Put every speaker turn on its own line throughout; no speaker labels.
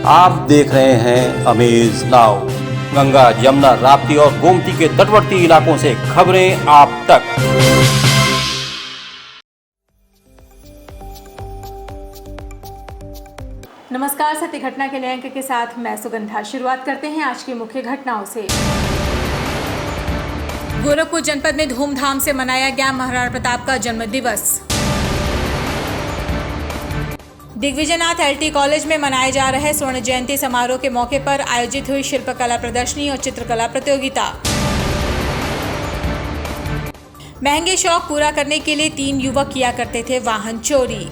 आप देख रहे हैं अमेज नाउ। गंगा, यमुना, राप्ती और गोमती के तटवर्ती इलाकों से खबरें आप तक।
नमस्कार, सत्य घटना के नए अंक के साथ मैं सुगंधा। शुरुआत करते हैं आज की मुख्य घटनाओं से। गोरखपुर जनपद में धूमधाम से मनाया गया महाराणा प्रताप का जन्म दिवस। दिग्विजयनाथ एलटी कॉलेज में मनाए जा रहे स्वर्ण जयंती समारोह के मौके पर आयोजित हुई शिल्पकला प्रदर्शनी और चित्रकला प्रतियोगिता। महंगे शौक पूरा करने के लिए 3 युवक किया करते थे वाहन चोरी।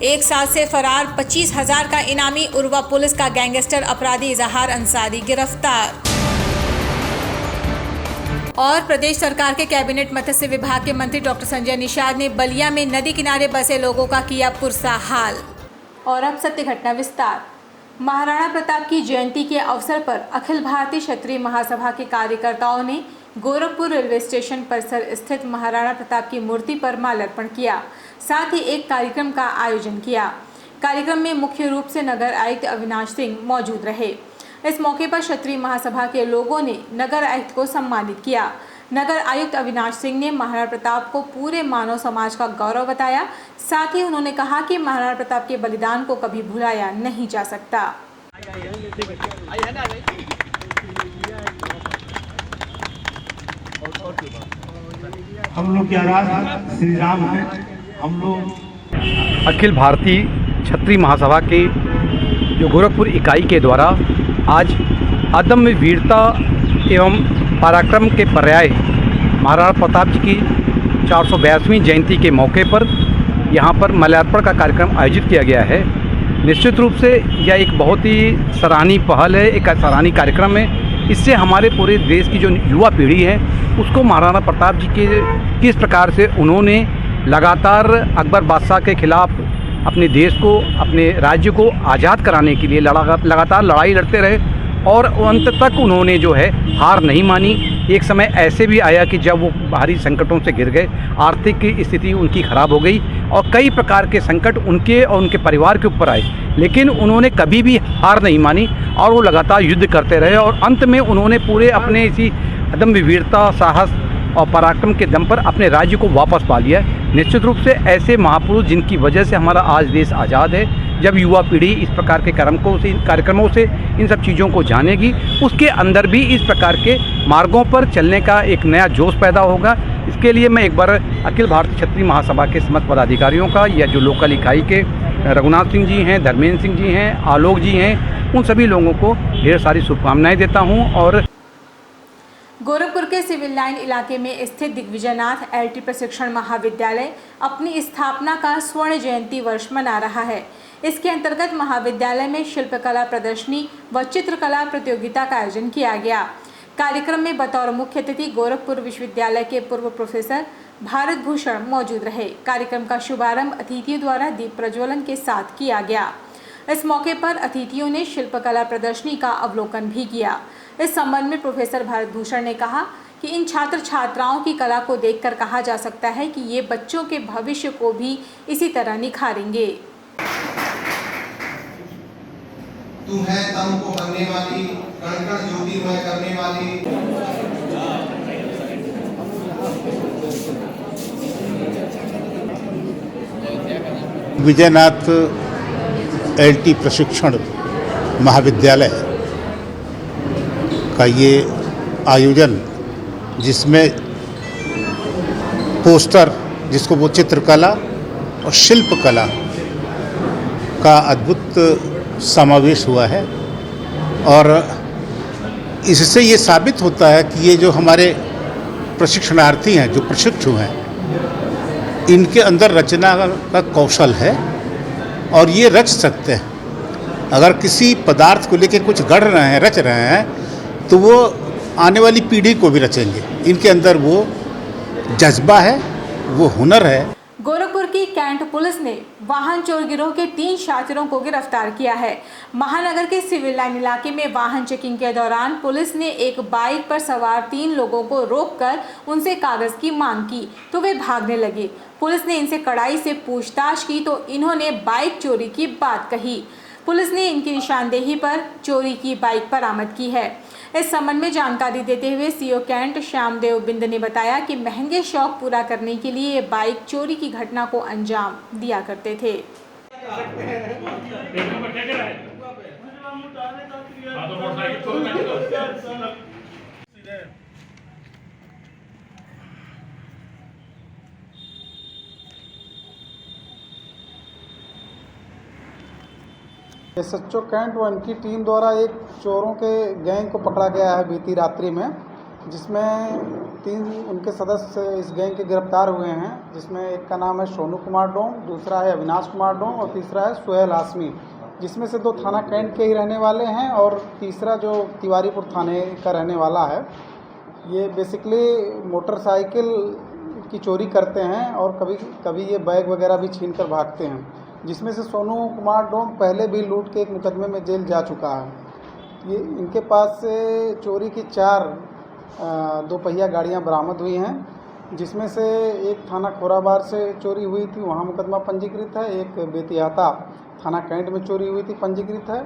1 साल से फरार 25,000 का इनामी उर्वा पुलिस का गैंगस्टर अपराधी इजहार अंसारी गिरफ्तार। और प्रदेश सरकार के कैबिनेट मत्स्य विभाग के मंत्री डॉक्टर संजय निषाद ने बलिया में नदी किनारे बसे लोगों का किया पुरसा हाल। और अब सत्य घटना विस्तार। महाराणा प्रताप की जयंती के अवसर पर अखिल भारतीय क्षत्रिय महासभा के कार्यकर्ताओं ने गोरखपुर रेलवे स्टेशन परिसर स्थित महाराणा प्रताप की मूर्ति पर माल्यार्पण किया। साथ ही एक कार्यक्रम का आयोजन किया। कार्यक्रम में मुख्य रूप से नगर आयुक्त अविनाश सिंह मौजूद रहे। इस मौके पर क्षत्रिय महासभा के लोगों ने नगर आयुक्त को सम्मानित किया। नगर आयुक्त अविनाश सिंह ने महाराणा प्रताप को पूरे मानव समाज का गौरव बताया। साथ ही उन्होंने कहा कि महाराणा प्रताप के बलिदान को कभी भुलाया नहीं जा सकता।
हम लोग के आराध्य श्री राम हैं। हम लोग
अखिल भारतीय क्षत्रिय महासभा के जो गोरखपुर इकाई के द्वारा आज अदम्य वीरता एवं पराक्रम के पर्याय महाराणा प्रताप जी की 482वीं जयंती के मौके पर यहाँ पर माल्यार्पण का कार्यक्रम आयोजित किया गया है। निश्चित रूप से यह एक बहुत ही सराहनीय पहल है, एक सराहनीय कार्यक्रम है। इससे हमारे पूरे देश की जो युवा पीढ़ी है उसको महाराणा प्रताप जी के किस प्रकार से उन्होंने लगातार अकबर बादशाह के खिलाफ अपने देश को, अपने राज्य को आज़ाद कराने के लिए लगातार लड़ाई लड़ते रहे और अंत तक उन्होंने जो है हार नहीं मानी। एक समय ऐसे भी आया कि जब वो भारी संकटों से घिर गए, आर्थिक स्थिति उनकी ख़राब हो गई और कई प्रकार के संकट उनके और उनके परिवार के ऊपर आए, लेकिन उन्होंने कभी भी हार नहीं मानी और वो लगातार युद्ध करते रहे और अंत में उन्होंने पूरे अपने इसी अदम्य वीरता, साहस और पराक्रम के दम पर अपने राज्य को वापस पा लिया। निश्चित रूप से ऐसे महापुरुष जिनकी वजह से हमारा आज देश आज़ाद है, जब युवा पीढ़ी इस प्रकार के कार्यक्रमों से इन सब चीज़ों को जानेगी, उसके अंदर भी इस प्रकार के मार्गों पर चलने का एक नया जोश पैदा होगा। इसके लिए मैं एक बार अखिल भारतीय क्षत्रिय महासभा के समस्त पदाधिकारियों का, या जो लोकल इकाई के रघुनाथ सिंह जी हैं, धर्मेंद्र सिंह जी हैं, आलोक जी हैं, उन सभी लोगों को ढेर सारी शुभकामनाएँ देता हूँ। और
गोरखपुर के सिविल लाइन इलाके में स्थित दिग्विजयनाथ एलटी प्रशिक्षण महाविद्यालय अपनी स्थापना का स्वर्ण जयंती वर्ष मना रहा है। इसके अंतर्गत महाविद्यालय में शिल्पकला प्रदर्शनी व चित्रकला प्रतियोगिता का आयोजन किया गया। कार्यक्रम में बतौर मुख्य अतिथि गोरखपुर विश्वविद्यालय के पूर्व प्रोफेसर भारत भूषण मौजूद रहे। कार्यक्रम का शुभारंभ अतिथियों द्वारा दीप प्रज्वलन के साथ किया गया। इस मौके पर अतिथियों ने शिल्पकला प्रदर्शनी का अवलोकन भी किया। इस संबंध में प्रोफेसर भारत भूषण ने कहा कि इन छात्र छात्राओं की कला को देखकर कहा जा सकता है कि ये बच्चों के भविष्य को भी इसी तरह निखारेंगे।
तू है तम को बनने वाली, कण कण ज्योतिर्मय करने वाली।
विजयनाथ एलटी प्रशिक्षण महाविद्यालय का ये आयोजन, जिसमें पोस्टर, जिसको वो चित्रकला और शिल्पकला का अद्भुत समावेश हुआ है, और इससे ये साबित होता है कि ये जो हमारे प्रशिक्षणार्थी हैं, जो प्रशिक्षु हैं, इनके अंदर रचना का कौशल है और ये रच सकते हैं। अगर किसी पदार्थ को लेकर कुछ गढ़ रहे हैं, रच रहे हैं, तो वो आने वाली पीढ़ी को भी रचेंगे। इनके अंदर वो जज्बा है, वो हुनर है।
गोरखपुर की कैंट पुलिस ने वाहन चोर गिरोह के 3 शातिरों को गिरफ्तार किया है। महानगर के सिविल लाइन इलाके में वाहन चेकिंग के दौरान पुलिस ने एक बाइक पर सवार 3 लोगों को रोककर उनसे कागज की मांग की तो वे भागने लगे। पुलिस ने इनसे कड़ाई से पूछताछ की तो इन्होंने बाइक चोरी की बात कही। पुलिस ने इनकी निशानदेही पर चोरी की बाइक बरामद की है। इस संबंध में जानकारी देते हुए सीओ कैंट श्यामदेव बिंद ने बताया कि महंगे शौक पूरा करने के लिए ये बाइक चोरी की घटना को अंजाम दिया करते थे।
एसएचओ कैंट व इनकी टीम द्वारा एक चोरों के गैंग को पकड़ा गया है बीती रात्रि में, जिसमें 3 उनके सदस्य इस गैंग के गिरफ्तार हुए हैं, जिसमें एक का नाम है सोनू कुमार डोंग, दूसरा है अविनाश कुमार डोंग और तीसरा है सुहेल हाशमी, जिसमें से 2 थाना कैंट के ही रहने वाले हैं और तीसरा जो तिवारीपुर थाने का रहने वाला है। ये बेसिकली मोटरसाइकिल की चोरी करते हैं और कभी कभी ये बैग वगैरह भी छीन कर भागते हैं, जिसमें से सोनू कुमार डोम पहले भी लूट के एक मुकदमे में जेल जा चुका है। ये इनके पास से चोरी की 4 2-पहिया गाड़ियां बरामद हुई हैं, जिसमें से एक थाना खोराबार से चोरी हुई थी, वहां मुकदमा पंजीकृत है। एक बेतियाता थाना कैंट में चोरी हुई थी, पंजीकृत है।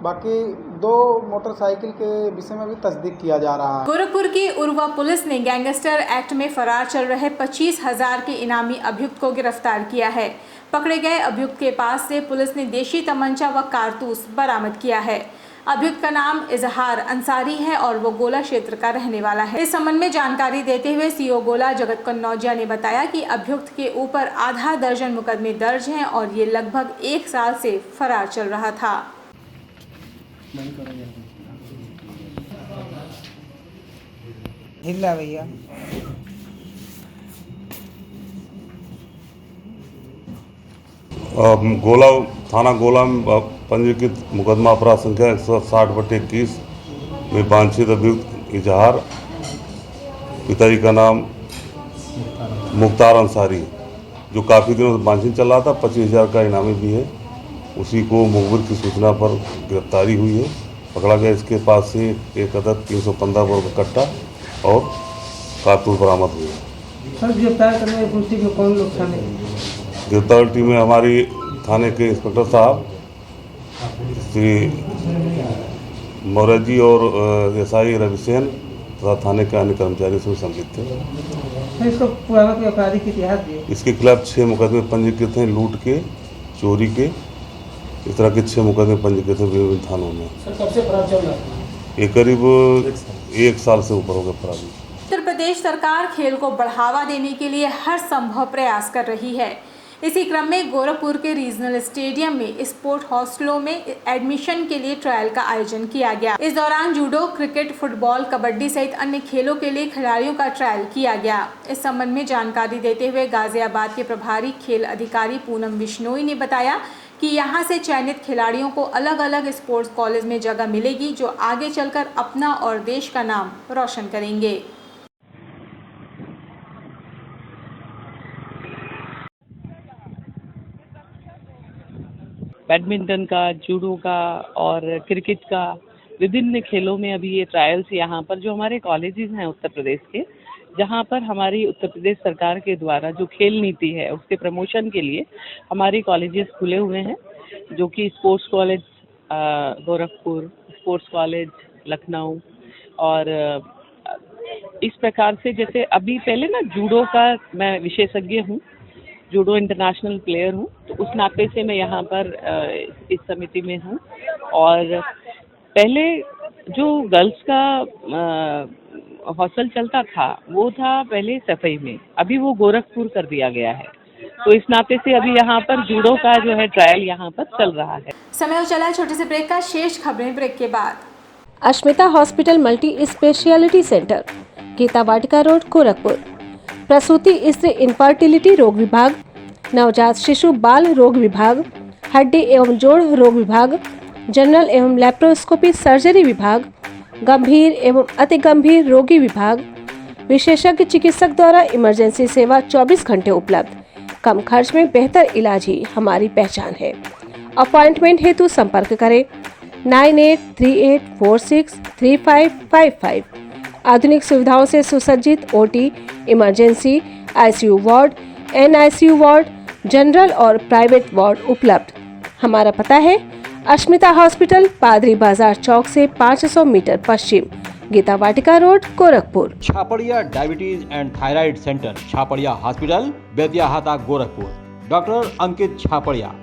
बाकी 2 मोटरसाइकिल के विषय में भी तस्दीक किया जा रहा है।
गोरखपुर की उर्वा पुलिस ने गैंगस्टर एक्ट में फरार चल रहे 25,000 के इनामी अभियुक्त को गिरफ्तार किया है। पकड़े गए अभियुक्त के पास से पुलिस ने देशी तमंचा व कारतूस बरामद किया है। अभियुक्त का नाम इजहार अंसारी है और वो गोला क्षेत्र का रहने वाला है। इस संबंध में जानकारी देते हुए सीओ गोला जगत कन्नौजिया ने बताया कि अभियुक्त के ऊपर आधा दर्जन मुकदमे दर्ज हैं और ये लगभग 1 साल से फरार चल रहा था।
हिला भैया
गोला थाना गोला में पंजीकृत मुकदमा अपराध संख्या 160/21 में वांछित अभियुक्त इजहार, पिताजी का नाम मुख्तार अंसारी, जो काफ़ी दिनों से वांछित चल रहा था, 25,000 का इनामी भी है, उसी को मुखबिर की सूचना पर गिरफ्तारी हुई है, पकड़ा गया। इसके पास से एक अदद 315 बोर का कट्टा और कारतूस बरामद हुए।
सर, गिरफ्तार करने में पुलिस में कौन लोग शामिल?
गिरफ्तार टीम में हमारी थाने के इंस्पेक्टर साहब श्री मौर्य जी और एसआई रविसेन तथा थाने के अन्य कर्मचारी इसमें संलिप्त थे।
इसको पुराना कोई आपराधिक इतिहास दिए?
इसके खिलाफ 6 मुकदमे पंजीकृत हैं, लूट के, चोरी के, इस तरह के 6 मुकदमे पंजीकृत हैं विभिन्न थानों में।
सर, कब से फरार चल रहा है?
ये करीब 1 साल से ऊपर हो गया फरारी।
उत्तर प्रदेश सरकार खेल को बढ़ावा देने के लिए हर संभव प्रयास कर रही है। इसी क्रम में गोरखपुर के रीजनल स्टेडियम में स्पोर्ट हॉस्टलों में एडमिशन के लिए ट्रायल का आयोजन किया गया। इस दौरान जूडो, क्रिकेट, फुटबॉल, कबड्डी सहित अन्य खेलों के लिए खिलाड़ियों का ट्रायल किया गया। इस संबंध में जानकारी देते हुए गाजियाबाद के प्रभारी खेल अधिकारी पूनम बिश्नोई ने बताया कि यहां से चयनित खिलाड़ियों को अलग अलग स्पोर्ट्स कॉलेज में जगह मिलेगी, जो आगे चलकर अपना और देश का नाम रोशन करेंगे।
बैडमिंटन का, जूडो का और क्रिकेट का, विभिन्न खेलों में अभी ये ट्रायल्स यहाँ पर जो हमारे कॉलेजेस हैं उत्तर प्रदेश के, जहाँ पर हमारी उत्तर प्रदेश सरकार के द्वारा जो खेल नीति है उसके प्रमोशन के लिए हमारे कॉलेजेस खुले हुए हैं, जो कि sports college Gorakhpur, sports college Lucknow और इस प्रकार से। जैसे अभी पहले ना जूडो का मैं विशेषज्ञ हूँ, जूडो इंटरनेशनल प्लेयर हूँ, तो उस नाते से मैं यहाँ पर इस समिति में हूँ। और पहले जो गर्ल्स का हॉस्टल चलता था वो था पहले सफाई में, अभी वो गोरखपुर कर दिया गया है, तो इस नाते से अभी यहाँ पर जूडो का जो है ट्रायल यहाँ पर चल रहा है।
समय हो चला है छोटे से ब्रेक का, शेष खबरें ब्रेक के बाद।
Ashmita hospital multi speciality centre, Geeta Vatika road, Gorakhpur. प्रसूति स्त्री इनफर्टिलिटी रोग विभाग, नवजात शिशु बाल रोग विभाग, हड्डी एवं जोड़ रोग विभाग, जनरल एवं लैप्रोस्कोपी सर्जरी विभाग, गंभीर एवं अति गंभीर रोगी विभाग, विशेषज्ञ चिकित्सक द्वारा इमरजेंसी सेवा 24 घंटे उपलब्ध। कम खर्च में बेहतर इलाज ही हमारी पहचान है। अपॉइंटमेंट हेतु संपर्क करें 9838463555। आधुनिक सुविधाओं से सुसज्जित OT, emergency, ICU ward, NICU ward, general और प्राइवेट वार्ड उपलब्ध। हमारा पता है अश्मिता हॉस्पिटल, पादरी बाजार चौक से 500 मीटर पश्चिम, Geeta Vatika road, Gorakhpur.
Chhapadiya diabetes and thyroid centre, Chhapadiya hospital, Betiahata, Gorakhpur. Doctor Ankit Chhapadiya,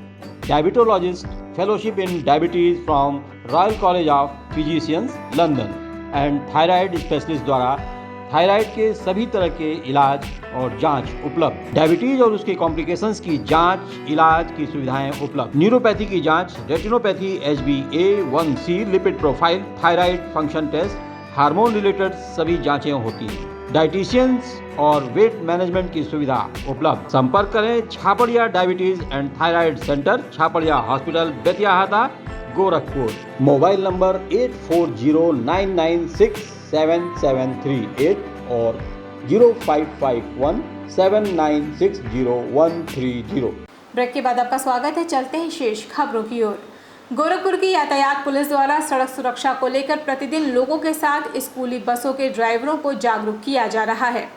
diabetologist, fellowship in diabetes from Royal College of Physicians, London and thyroid specialist द्वारा थायराइड के सभी तरह के इलाज और जांच उपलब्ध। डायबिटीज और उसके कॉम्प्लिकेशंस की जांच, इलाज की सुविधाएं उपलब्ध। न्यूरोपैथी की जांच, retinopathy, HbA1c lipid profile, thyroid function test, hormone related सभी जांचें होती हैं। डाइटिशियंस और वेट मैनेजमेंट की सुविधा उपलब्ध। संपर्क करें Chhapadiya diabetes and thyroid centre, Chhapadiya hospital, Betiahata, Gorakhpur. Mobile number 8409967738 और 05517960
ब्रेक के बाद आपका स्वागत है। चलते हैं शेष खबरों की ओर। गोरखपुर की यातायात पुलिस द्वारा सड़क सुरक्षा को लेकर प्रतिदिन लोगों के साथ स्कूली बसों के ड्राइवरों को जागरूक किया जा रहा है।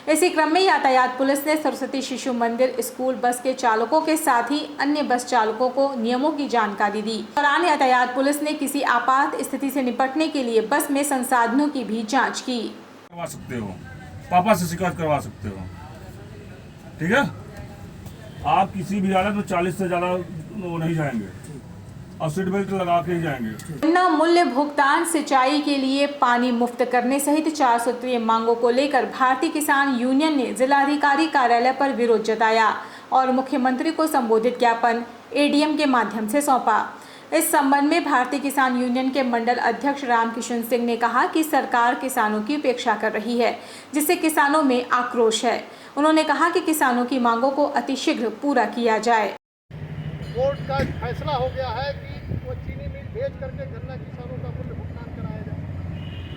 इसी क्रम में यातायात पुलिस ने सरस्वती शिशु मंदिर स्कूल बस के चालकों के साथ ही अन्य बस चालकों को नियमों की जानकारी दी। दौरान यातायात पुलिस ने किसी आपात स्थिति से निपटने के लिए बस में संसाधनों की भी जाँच की।
करवा सकते हो, पापा से शिकायत करवा सकते हो, ठीक है। आप किसी भी हालत में 40 से ज्यादा वो नहीं जाएंगे और सीट बेल्ट लगा के ही जाएंगे।
गन्ना मूल्य भुगतान, सिंचाई के लिए पानी मुफ्त करने सहित 4 सूत्रीय मांगों को लेकर भारतीय किसान यूनियन ने जिलाधिकारी कार्यालय पर विरोध जताया और मुख्यमंत्री को संबोधित ज्ञापन एडीएम के माध्यम से सौंपा। इस संबंध में भारतीय किसान यूनियन के मंडल अध्यक्ष रामकिशन सिंह ने कहा कि सरकार किसानों की उपेक्षा कर रही है, जिससे किसानों में आक्रोश है। उन्होंने कहा कि किसानों की मांगों को अतिशीघ्र पूरा किया जाए।
कोर्ट का फैसला हो गया है कि वो चीनी मिल भेज करके गन्ना किसानों का मूल्य भुगतान कराया जाए।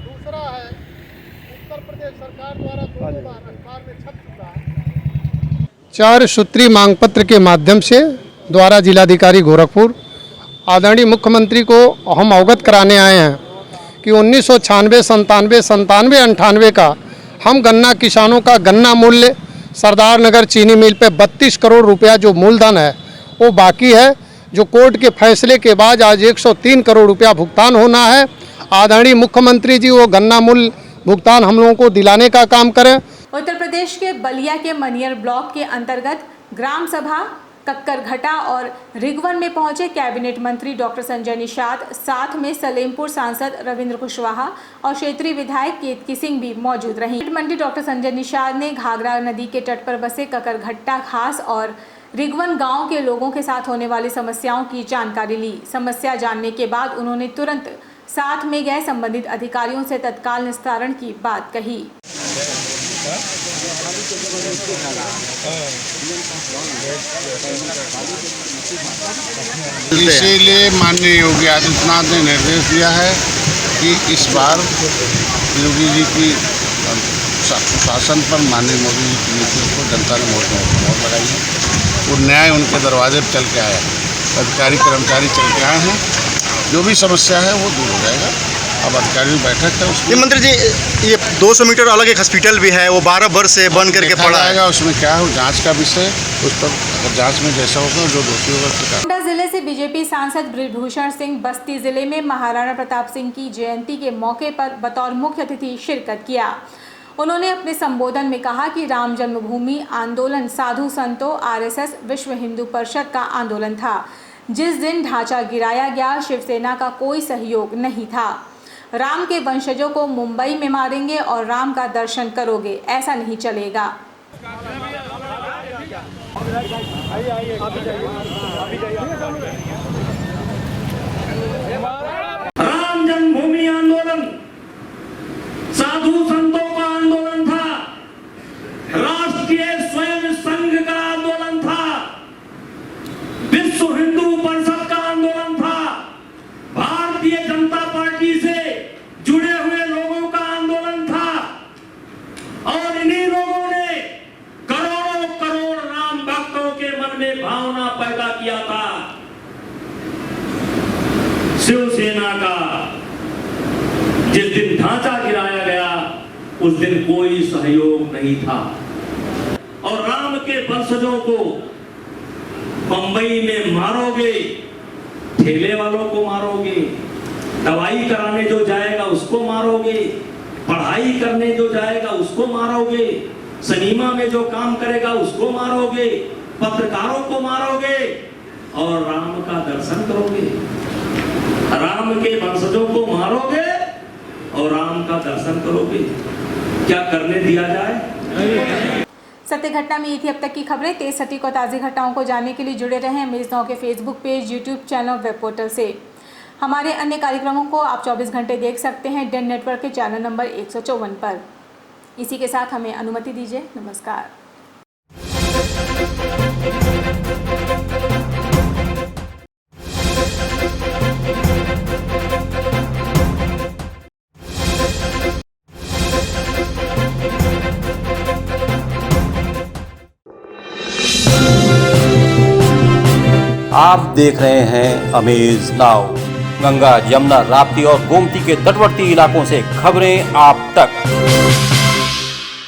दूसरा है उत्तर प्रदेश सरकार द्वारा 2 बार अखबार में छप चुका है 4 सूत्री मांग पत्र के माध्यम से द्वारा जिलाधिकारी गोरखपुर आदरणीय मुख्यमंत्री को हम अवगत कराने आए हैं कि 1996, 97, 98 का हम गन्ना किसानों का गन्ना मूल्य सरदार नगर चीनी मिल पे 32 करोड़ रुपया जो मूलधन है वो बाकी है, जो कोर्ट के फैसले के बाद आज 103 करोड़ रुपया भुगतान होना है। आदरणीय मुख्यमंत्री जी वो गन्ना मूल्य भुगतान हम लोगों को दिलाने का काम करें।
उत्तर प्रदेश के बलिया के मनियर ब्लॉक के अंतर्गत ग्राम सभा कक्करघटा और रिगवन में पहुंचे कैबिनेट मंत्री डॉक्टर संजय निषाद, साथ में सलेमपुर सांसद रविंद्र कुशवाहा और क्षेत्रीय विधायक केतकी सिंह भी मौजूद रहीं। मंत्री डॉक्टर संजय निषाद ने घाघरा नदी के तट पर बसे कक्करघट्टा खास और रिगवन गांव के लोगों के साथ होने वाली समस्याओं की जानकारी ली। समस्या जानने के बाद उन्होंने तुरंत साथ में गए संबंधित अधिकारियों से तत्काल निस्तारण की बात कही।
इसीलिए माननीय योगी आदित्यनाथ ने निर्देश दिया है कि इस बार योगी जी की शासन पर माननीय मोदी जी की नीतियों को जनता ने मोहर लगाई है और न्याय उनके दरवाजे पर चल के आया है। अधिकारी कर्मचारी चल के आए हैं, जो भी समस्या है वो दूर हो जाएगा। अब अधिकारी बैठक है उसमें।
मंत्री जी, ये 200 मीटर अलग एक हॉस्पिटल भी है, वो 12 वर्ष से बन करके पड़ा है।
उसमें क्या है, जांच का विषय, उस पर जांच में जैसा होगा जो दोषी होगा।
गोंडा जिले से बीजेपी सांसद बृजभूषण सिंह बस्ती जिले में महाराणा प्रताप सिंह की जयंती के मौके पर बतौर मुख्य अतिथि शिरकत किया। उन्होंने अपने संबोधन में कहा कि राम जन्मभूमि आंदोलन साधु संतों, आरएसएस, विश्व हिंदू परिषद का आंदोलन था। जिस दिन ढांचा गिराया गया, शिवसेना का कोई सहयोग नहीं था। राम के वंशजों को मुंबई में मारेंगे और राम का दर्शन करोगे, ऐसा नहीं चलेगा।
राम जन्मभूमि आंदोलन साधु संतों का आंदोलन था, राष्ट्रीय स्वयं संघ का आंदोलन था, विश्व हिंदू परिषद का आंदोलन था, भारतीय जनता पार्टी से जुड़े हुए लोगों का आंदोलन था और इन्हीं लोगों ने करोड़ों करोड़ राम भक्तों किया था शिवसेना का, जिस दिन ढांचा गिराया गया उस दिन कोई सहयोग नहीं था। और राम के वंशजों को बंबई में मारोगे, ठेले वालों को मारोगे, दवाई कराने जो जाएगा उसको मारोगे, पढ़ाई करने जो जाएगा उसको मारोगे, सिनेमा में जो काम करेगा उसको मारोगे, पत्रकारों को मारोगे और राम का दर्शन करोगे। राम के वंशजों को मारोगे और राम का दर्शन करोगे। क्या करने दिया जाए?
सत्य घटना में ये थी अब तक की खबरें। तेज सटीक और ताज़ी घटनाओं को जानने के लिए जुड़े रहें अमेज नाउ के Facebook page, YouTube channel, web portal से। हमारे अन्य कार्यक्रमों को आप 24 घंटे देख सकते हैं डेन नेटवर्क के चैनल नंबर 154 पर। इसी के साथ हमें अनुमति दीजिए। नमस्कार।
आप देख रहे हैं अमेज नाउ। गंगा, यमुना, राप्ती और गोमती के तटवर्ती इलाकों से खबरें आप तक।